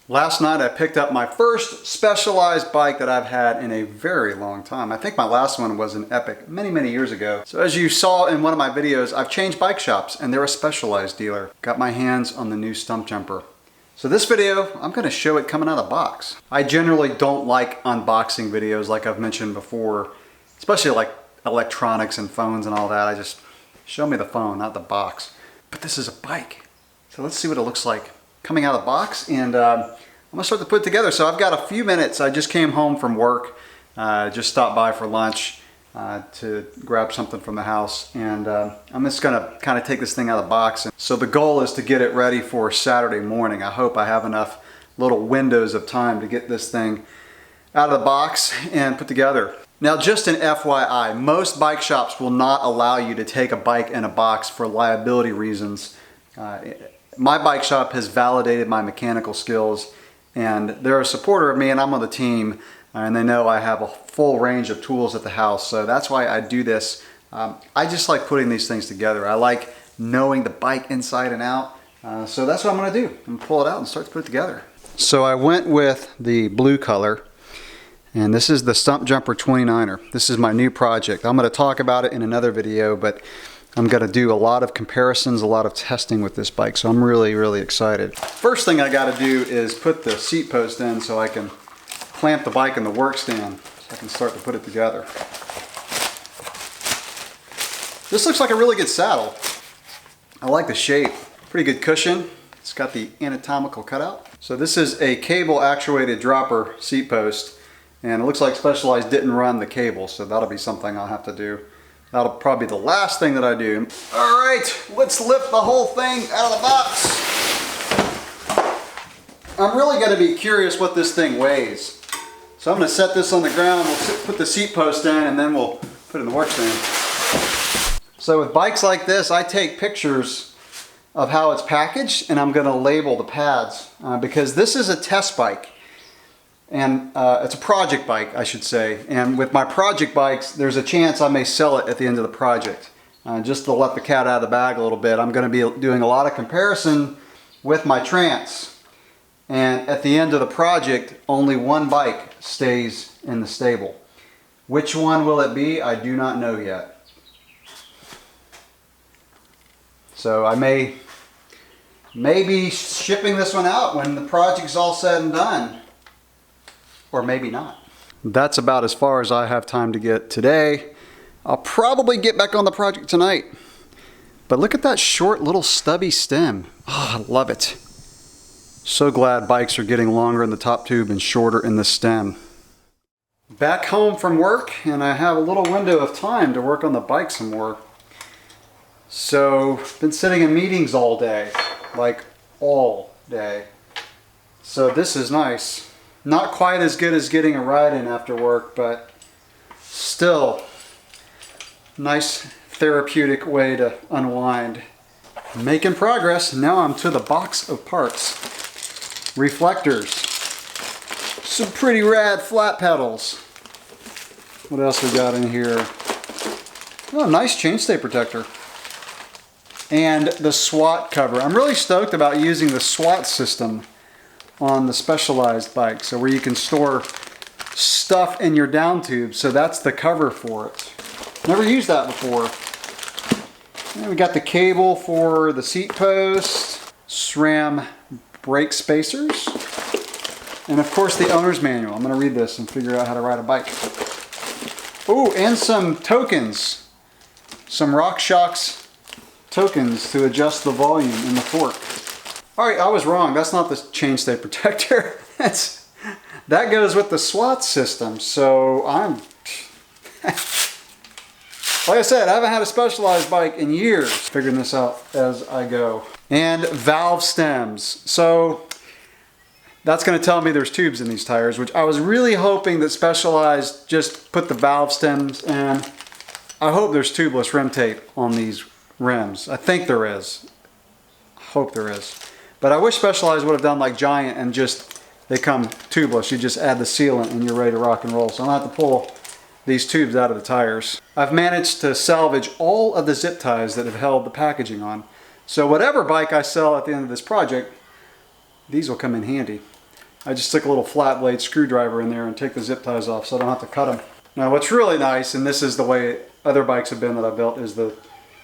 Last night I picked up my first Specialized bike that I've had in a very long time. I think my last one was an Epic many years ago. So as you saw in one of my videos, I've changed bike shops and they're a Specialized dealer. Got my hands on the new Stumpjumper. So this video, I'm going to show it coming out of the box. I generally don't like unboxing videos like I've mentioned before, especially like electronics and phones and all that. I just show me the phone, not the box. But this is a bike. So let's see what it looks like coming out of the box, and I'm gonna start to put it together. So I've got a few minutes. I just came home from work, just stopped by for lunch to grab something from the house, and I'm just gonna kind of take this thing out of the box. So the goal is to get it ready for Saturday morning. I hope I have enough little windows of time to get this thing out of the box and put together. Now, just an FYI, most bike shops will not allow you to take a bike in a box for liability reasons. My bike shop has validated my mechanical skills, and they're a supporter of me, and I'm on the team, and they know I have a full range of tools at the house, so that's why I do this. I just like putting these things together. I like knowing the bike inside and out, so that's what I'm going to do. I'm going to pull it out and start to put it together. So I went with the blue color, and this is the Stumpjumper 29er. This is my new project. I'm going to talk about it in another video, but I'm going to do a lot of comparisons, a lot of testing with this bike, so I'm really excited. First thing I got to do is put the seat post in so I can clamp the bike in the work stand so I can start to put it together. This looks like a really good saddle. I like the shape. Pretty good cushion. It's got the anatomical cutout. So this is a cable actuated dropper seat post, and it looks like Specialized didn't run the cable, so that'll be something I'll have to do. That'll probably be the last thing that I do. All right, let's lift the whole thing out of the box. I'm really going to be curious what this thing weighs. So I'm going to set this on the ground, we'll put the seat post in, and then we'll put it in the work stand. So with bikes like this, I take pictures of how it's packaged, and I'm going to label the pads because this is a test bike. And it's a project bike, I should say. And with my project bikes, there's a chance I may sell it at the end of the project. Just to let the cat out of the bag a little bit, I'm going to be doing a lot of comparison with my Trance. And at the end of the project, only one bike stays in the stable. Which one will it be? I do not know yet. So I may be shipping this one out when the project's all said and done. Or maybe not. That's about as far as I have time to get today. I'll probably get back on the project tonight. But look at that short little stubby stem. Oh, I love it. So glad bikes are getting longer in the top tube and shorter in the stem. Back home from work, and I have a little window of time to work on the bike some more. So, been sitting in meetings all day, like all day. So this is nice. Not quite as good as getting a ride in after work, but still nice therapeutic way to unwind. Making progress. Now I'm to the box of parts. Reflectors. Some pretty rad flat pedals. What else we got in here? Oh, nice chainstay protector. And the SWAT cover. I'm really stoked about using the SWAT system on the Specialized bike, so where you can store stuff in your down tube. So that's the cover for it. Never used that before. And we got the cable for the seat post, SRAM brake spacers, and of course the owner's manual. I'm going to read this and figure out how to ride a bike. Oh, and some tokens, some RockShox tokens to adjust the volume in the fork. All right, I was wrong. That's not the chainstay protector. That goes with the SWAT system. So I'm, like I said, I haven't had a Specialized bike in years. Figuring this out as I go. And valve stems. So that's going to tell me there's tubes in these tires, which I was really hoping that Specialized just put the valve stems in. I hope there's tubeless rim tape on these rims. I think there is. I hope there is. But I wish Specialized would have done like Giant and just, they come tubeless. You just add the sealant and you're ready to rock and roll. So I'm going to have to pull these tubes out of the tires. I've managed to salvage all of the zip ties that have held the packaging on. So whatever bike I sell at the end of this project, these will come in handy. I just stick a little flat blade screwdriver in there and take the zip ties off so I don't have to cut them. Now what's really nice, and this is the way other bikes have been that I built, is the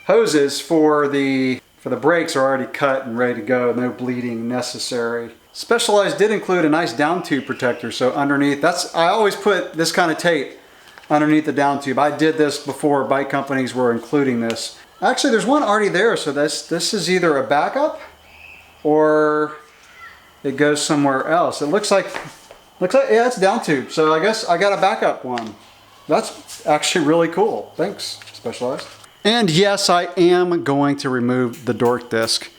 hoses for the brakes are already cut and ready to go. No bleeding necessary. Specialized did include a nice down tube protector, so underneath, I always put this kind of tape underneath the down tube. I did this before bike companies were including this. Actually, there's one already there, so this is either a backup or it goes somewhere else. It looks like yeah, it's down tube. So I guess I got a backup one. That's actually really cool. Thanks, Specialized. And yes, I am going to remove the dork disc.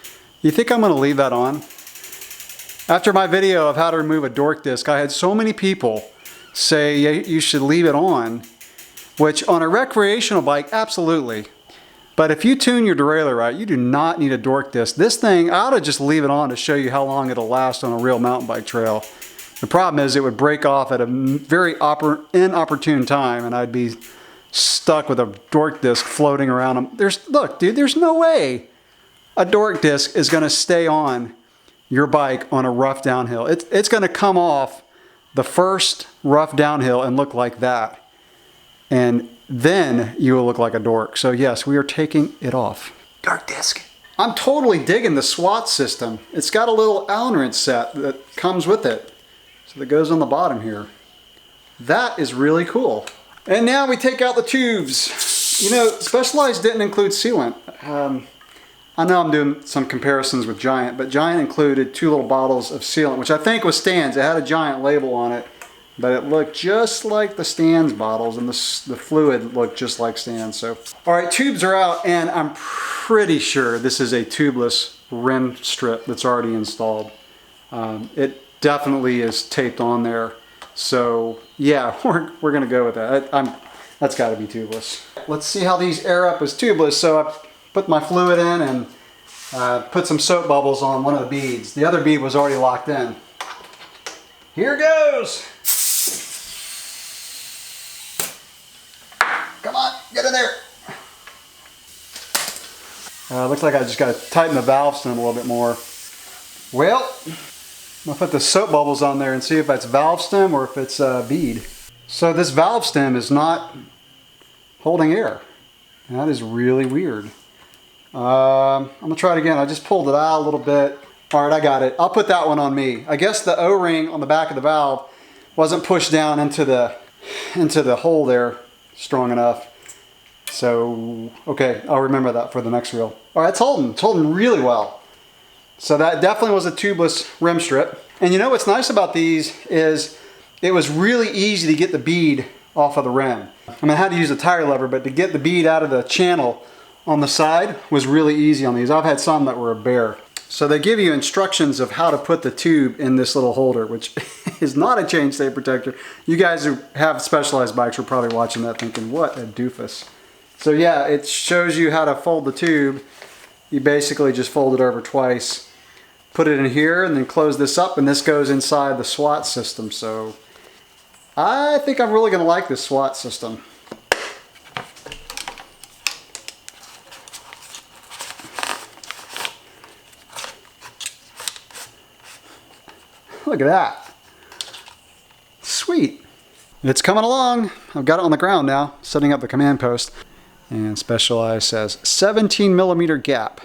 You think I'm going to leave that on? After my video of how to remove a dork disc, I had so many people say, yeah, you should leave it on, which on a recreational bike, absolutely. But if you tune your derailleur right, you do not need a dork disc. This thing, I ought to just leave it on to show you how long it'll last on a real mountain bike trail. The problem is it would break off at a very inopportune time and I'd be stuck with a dork disc floating around. Look, dude, there's no way a dork disc is gonna stay on your bike on a rough downhill. It's gonna come off the first rough downhill and look like that. And then you will look like a dork. So yes, we are taking it off. Dork disc. I'm totally digging the SWAT system. It's got a little Allen wrench set that comes with it. So that goes on the bottom here. That is really cool. And now we take out the tubes. You know, Specialized didn't include sealant. I know I'm doing some comparisons with Giant, but Giant included 2 little bottles of sealant, which I think was Stan's. It had a Giant label on it, but it looked just like the Stan's bottles, and the fluid looked just like Stan's. So, all right, tubes are out, and I'm pretty sure this is a tubeless rim strip that's already installed. It definitely is taped on there. So yeah, we're gonna go with that. That's got to be tubeless. Let's see how these air up as tubeless. So I put my fluid in and put some soap bubbles on one of the beads. The other bead was already locked in. Here goes. Come on, get in there. Looks like I just got to tighten the valve stem a little bit more. Well, I'll put the soap bubbles on there and see if that's valve stem or if it's bead. So this valve stem is not holding air. That is really weird. I'm gonna try it again. I just pulled it out a little bit. All right, I got it. I'll put that one on me. I guess the O-ring on the back of the valve wasn't pushed down into the hole there strong enough. So, okay, I'll remember that for the next reel. All right, it's holding really well. So that definitely was a tubeless rim strip. And you know what's nice about these is it was really easy to get the bead off of the rim. I mean, I had to use a tire lever, but to get the bead out of the channel on the side was really easy on these. I've had some that were a bear. So they give you instructions of how to put the tube in this little holder, which is not a chainstay protector. You guys who have Specialized bikes are probably watching that thinking, what a doofus. So yeah, it shows you how to fold the tube. You basically just fold it over twice, put it in here, and then close this up, and this goes inside the SWAT system. So I think I'm really gonna like this SWAT system. Look at that. Sweet. It's coming along. I've got it on the ground now, setting up the command post. And Specialized says 17mm gap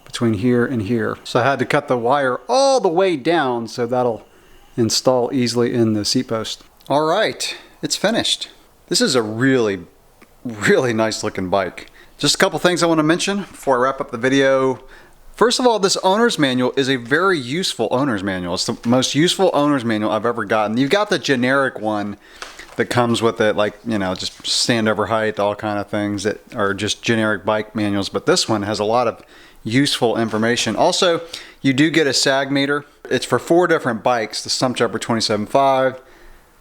between here and here. So I had to cut the wire all the way down so that'll install easily in the seat post. All right, it's finished. This is a really, really nice looking bike. Just a couple things I want to mention before I wrap up the video. First of all, this owner's manual is a very useful owner's manual. It's the most useful owner's manual I've ever gotten. You've got the generic one that comes with it, like, you know, just standover height, all kind of things that are just generic bike manuals. But this one has a lot of useful information. Also, you do get a sag meter. It's for 4 different bikes, the Stumpjumper 27.5,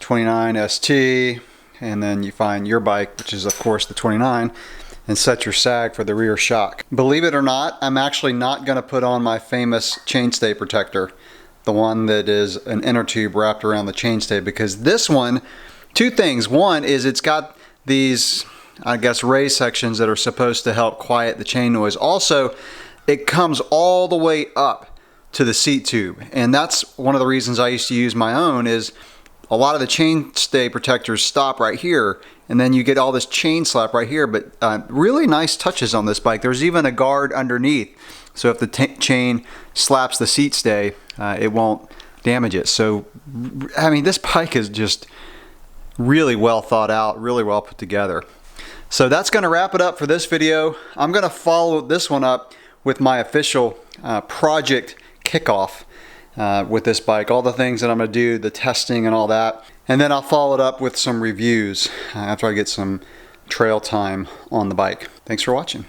29 ST, and then you find your bike, which is of course the 29, and set your sag for the rear shock. Believe it or not, I'm actually not going to put on my famous chainstay protector, the one that is an inner tube wrapped around the chainstay, because this one, 2 things. One is it's got these, I guess, raised sections that are supposed to help quiet the chain noise. Also, it comes all the way up to the seat tube. And that's one of the reasons I used to use my own, is a lot of the chainstay protectors stop right here, and then you get all this chain slap right here. But really nice touches on this bike. There's even a guard underneath, so if the chain slaps the seat stay, it won't damage it. So I mean, this bike is just really well thought out, really well put together. So that's going to wrap it up for this video. I'm going to follow this one up with my official project kickoff with this bike, all the things that I'm going to do, the testing and all that. And then I'll follow it up with some reviews after I get some trail time on the bike. Thanks for watching.